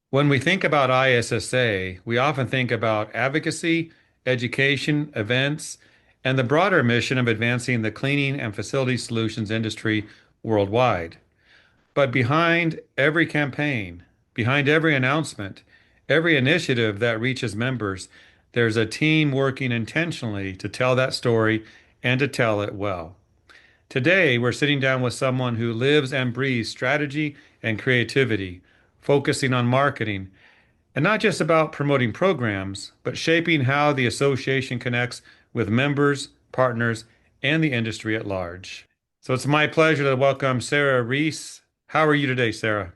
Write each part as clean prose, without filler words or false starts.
When we think about ISSA, we often think about advocacy, education, events, and the broader mission of advancing the cleaning and facility solutions industry worldwide. But behind every campaign, behind every announcement, every initiative that reaches members, there's a team working intentionally to tell that story and to tell it well. Today, we're sitting down with someone who lives and breathes strategy and creativity, focusing on marketing and not just about promoting programs, but shaping how the association connects with members, partners, and the industry at large. So it's my pleasure to welcome Sarah Reese. How are you today, Sarah?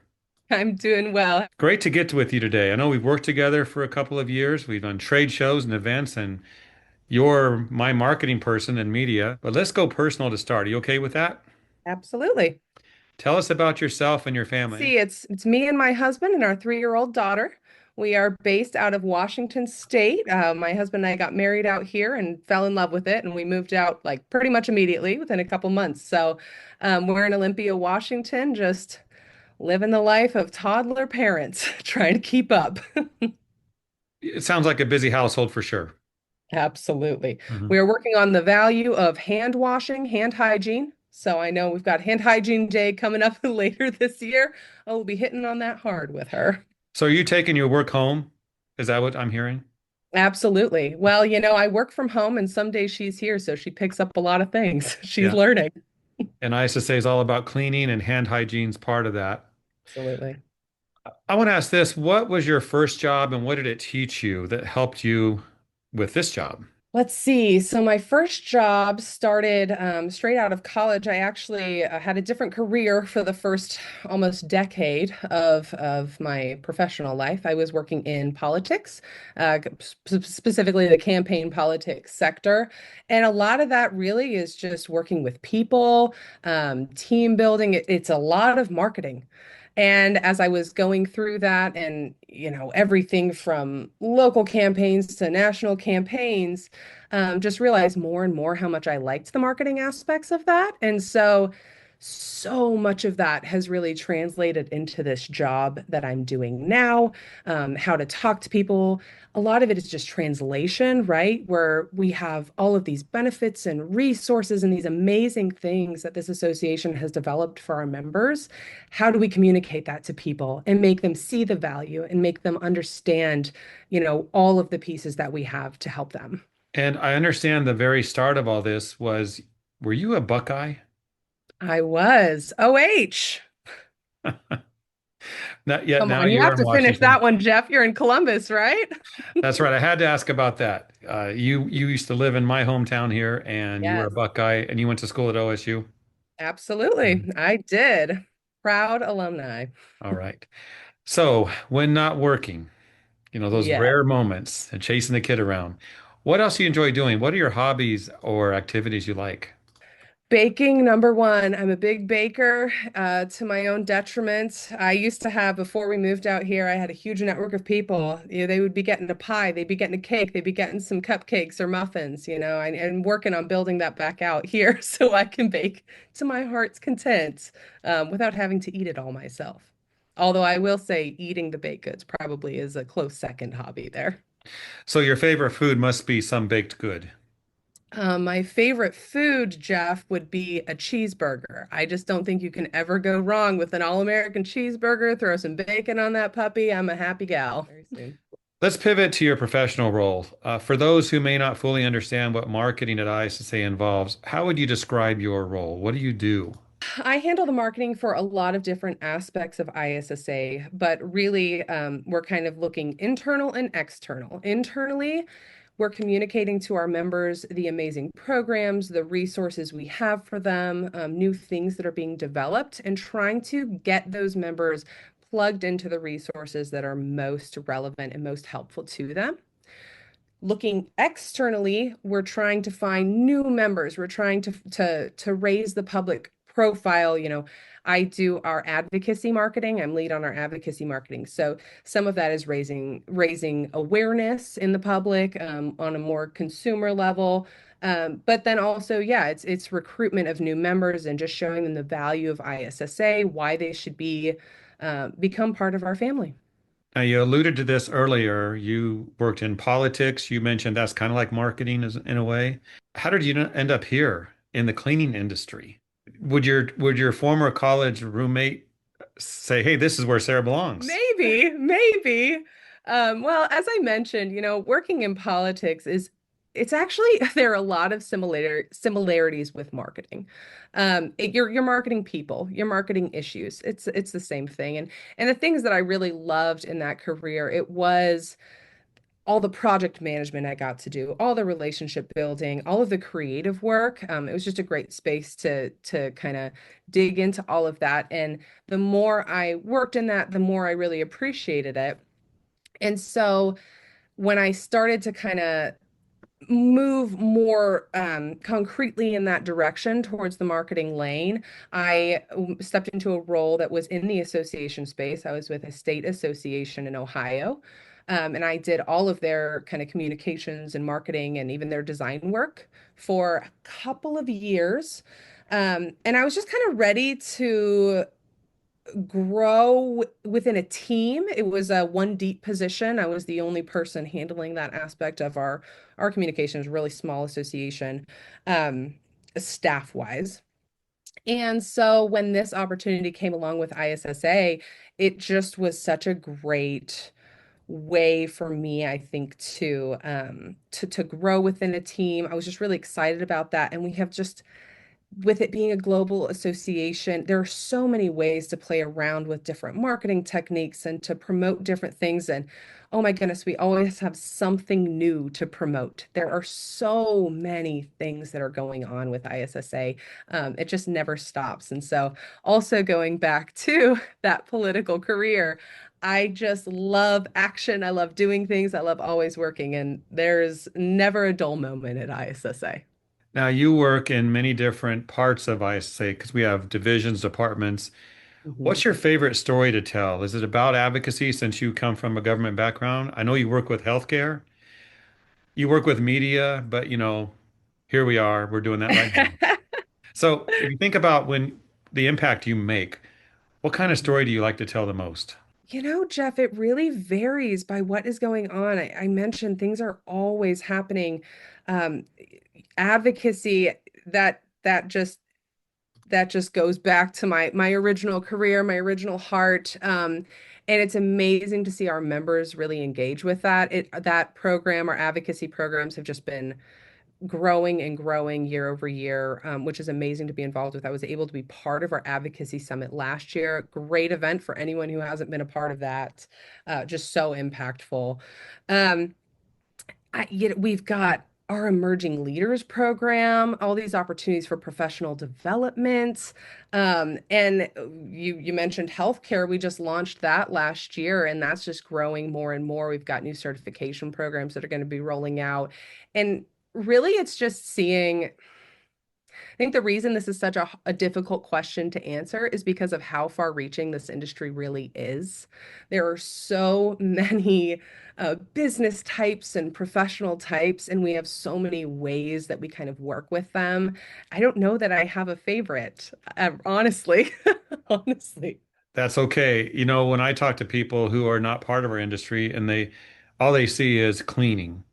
I'm doing well. Great to get with you today. I know we've worked together for a couple of years. We've done trade shows and events, and you're my marketing person in media. But let's go personal to start. Are you okay with that? Absolutely. Tell us about yourself and your family. See, it's me and my husband and our 3-year-old daughter. We are based out of Washington State. My husband and I got married out here and fell in love with it, and we moved out like pretty much immediately within a couple months. So we're in Olympia, Washington, just living the life of toddler parents, trying to keep up. It sounds like a busy household for sure. Absolutely. Mhm. We are working on the value of hand washing, hand hygiene. So I know we've got hand hygiene day coming up later this year. I will be hitting on that hard with her. So are you taking your work home? Is that what I'm hearing? Absolutely. Well, I work from home and some days she's here, so she picks up a lot of things. She's Yeah. learning. And ISSA is all about cleaning and hand hygiene's part of that. Absolutely. I want to ask this, what was your first job and what did it teach you that helped you with this job? Let's see. So my first job started straight out of college. I actually had a different career for the first almost decade of my professional life. I was working in politics, specifically the campaign politics sector. And a lot of that really is just working with people, team building. It's a lot of marketing. And as I was going through that and, everything from local campaigns to national campaigns, just realized more and more how much I liked the marketing aspects of that. And so much of that has really translated into this job that I'm doing now, how to talk to people. A lot of it is just translation, right? Where we have all of these benefits and resources and these amazing things that this association has developed for our members. How do we communicate that to people and make them see the value and make them understand, all of the pieces that we have to help them? And I understand the very start of all this was, were you a Buckeye? I was. OH. Not yet. Come Now on, you you're have in to finish Washington. that one, Jeff. You're in Columbus, right? That's right. I had to ask about that. You used to live in my hometown here, and you were a Yes, Buckeye, and you went to school at OSU. absolutely. Mhm. I did. Proud alumni. All right. So when not working, those Yes. rare moments and chasing the kid around, what else do you enjoy doing? What are your hobbies or activities you like? Baking, number one. I'm a big baker, to my own detriment. I used to have, before we moved out here, I had a huge network of people. They would be getting a pie, they'd be getting a cake, they'd be getting some cupcakes or muffins, and working on building that back out here so I can bake to my heart's content, without having to eat it all myself. Although I will say eating the baked goods probably is a close second hobby there. So your favorite food must be some baked good. My favorite food, Jeff, would be a cheeseburger. I just don't think you can ever go wrong with an all-American cheeseburger. Throw some bacon on that puppy. I'm a happy gal. Very soon. Let's pivot to your professional role. For those who may not fully understand what marketing at ISSA involves, how would you describe your role? What do you do? I handle the marketing for a lot of different aspects of ISSA, but really, we're kind of looking internal and external. Internally, we're communicating to our members the amazing programs, the resources we have for them, new things that are being developed, and trying to get those members plugged into the resources that are most relevant and most helpful to them. Looking externally, we're trying to find new members. We're trying to raise the public profile. I do our advocacy marketing. I'm lead on our advocacy marketing. So some of that is raising awareness in the public, on a more consumer level. But then also, yeah, it's recruitment of new members and just showing them the value of ISSA, why they should become part of our family. Now, you alluded to this earlier. You worked in politics. You mentioned that's kind of like marketing in a way. How did you end up here in the cleaning industry? Would your former college roommate say, "Hey, this is where Sarah belongs"? Maybe, maybe. Well, as I mentioned, working in politics is it's actually there are a lot of similarities with marketing. You're marketing people, you're marketing issues. It's the same thing. And the things that I really loved in that career, it was all the project management I got to do, all the relationship building, all of the creative work. It was just a great space to kind of dig into all of that. And the more I worked in that, the more I really appreciated it. And so when I started to kind of move more concretely in that direction towards the marketing lane, I stepped into a role that was in the association space. I was with a state association in Ohio. And I did all of their kind of communications and marketing and even their design work for a couple of years. And I was just kind of ready to grow within a team. It was a one deep position. I was the only person handling that aspect of our communication. It was a really small association, staff wise. And so when this opportunity came along with ISSA, it just was such a great way for me, I think, to grow within a team. I was just really excited about that. And we have just with it being a global association, there are so many ways to play around with different marketing techniques and to promote different things. And oh my goodness, we always have something new to promote. There are so many things that are going on with ISSA. It just never stops. And so, also going back to that political career, I just love action. I love doing things. I love always working. And there's never a dull moment at ISSA. Now, you work in many different parts of ISA because we have divisions, departments. Mhm. What's your favorite story to tell? Is it about advocacy since you come from a government background? I know you work with healthcare, you work with media, but here we are. We're doing that right now. So, if you think about when the impact you make, what kind of story do you like to tell the most? Jeff, it really varies by what is going on. I mentioned things are always happening. Um, Advocacy that that just goes back to my original career, my original heart. And it's amazing to see our members really engage with that. That program, our advocacy programs have just been growing and growing year over year, which is amazing to be involved with. I was able to be part of our advocacy summit last year. Great event for anyone who hasn't been a part of that. Just so impactful. Um, we've got our emerging leaders program, all these opportunities for professional development. And you mentioned healthcare. We just launched that last year, and that's just growing more and more. We've got new certification programs that are going to be rolling out. And really, it's just seeing I think the reason this is such a difficult question to answer is because of how far-reaching this industry really is. There are so many business types and professional types, and we have so many ways that we kind of work with them. I don't know that I have a favorite, honestly. Honestly. That's okay. When I talk to people who are not part of our industry and all they see is cleaning.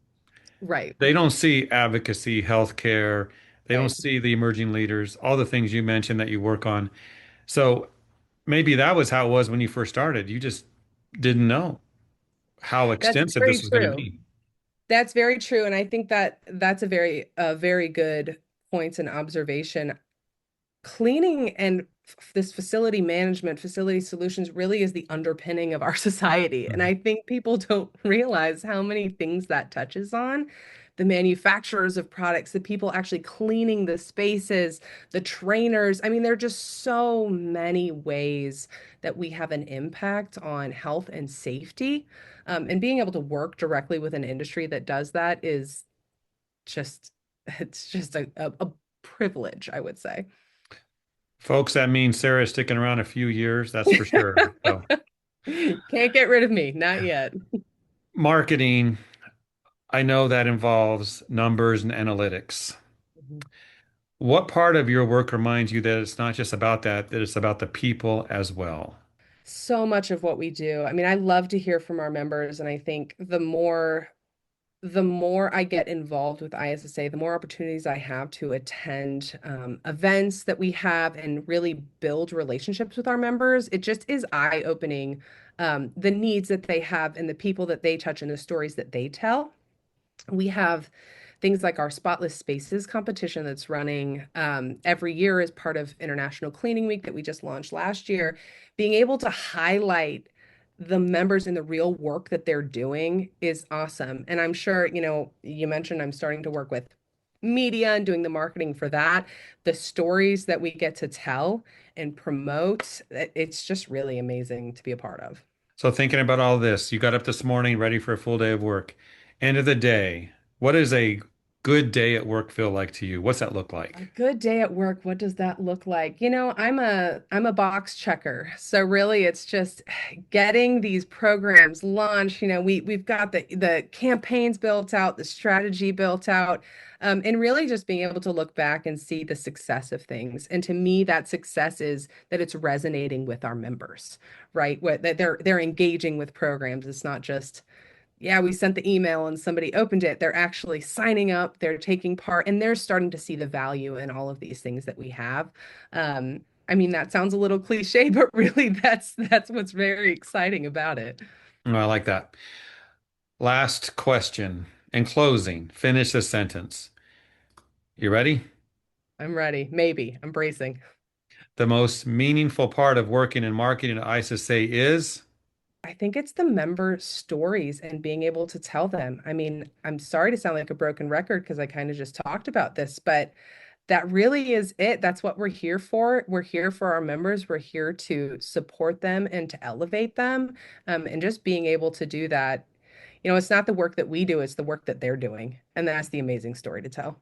Right, They don't see advocacy, healthcare. They don't right. see the emerging leaders, all the things you mentioned that you work on. So maybe that was how it was when you first started. You just didn't know how That's extensive very this was going to true. be. That's very true. And I think that that's a very good point and observation. Cleaning and this facility management, facility solutions really is the underpinning of our society. And Mhm. I think people don't realize how many things that touches on. The manufacturers of products, the people actually cleaning the spaces, the trainers. I mean, there are just so many ways that we have an impact on health and safety. And being able to work directly with an industry that does that is just, it's just a privilege, I would say. Folks, that means Sarah's sticking around a few years, that's for sure. So, Can't get rid of me, not yet. marketing, I know that involves numbers and analytics. Mhm. What part of your work reminds you that it's not just about that it's about the people as well? So much of what we do. I mean, I love to hear from our members, and I think the more I get involved with ISSA, the more opportunities I have to attend events that we have and really build relationships with our members. It just is eye-opening, the needs that they have and the people that they touch and the stories that they tell. We have things like our Spotless Spaces competition that's running every year as part of International Cleaning Week that we just launched last year. Being able to highlight the members in the real work that they're doing is awesome. And I'm sure, you mentioned I'm starting to work with media and doing the marketing for that. The stories that we get to tell and promote, it's just really amazing to be a part of. So thinking about all this, you got up this morning ready for a full day of work. End of the day, what does a good day at work feel like to you? What's that look A like? good day at work, what does that look like? I'm a box checker. So really it's just getting these programs launched. We've got the campaigns built out, the strategy built out, and really just being able to look back and see the success of things. And to me, that success is that it's resonating with our members, right? That they're engaging with programs. It's not just yeah, we sent the email and somebody opened it. They're actually signing up, they're taking part, and they're starting to see the value in all of these things that we have. I mean, that sounds a little cliche, but really that's what's very exciting about it. Oh, I like that. Last question. In closing, finish the sentence. You ready? I'm ready. Maybe. I'm bracing. The most meaningful part of working in marketing at ISSA is, I think it's the member stories and being able to tell them. I mean, I'm sorry to sound like a broken record because I kind of just talked about this, but that really is it. That's what we're here for. We're here for our members. We're here to support them and to elevate them. And just being able to do that, it's not the work that we do, it's the work that they're doing. And that's the amazing story to tell.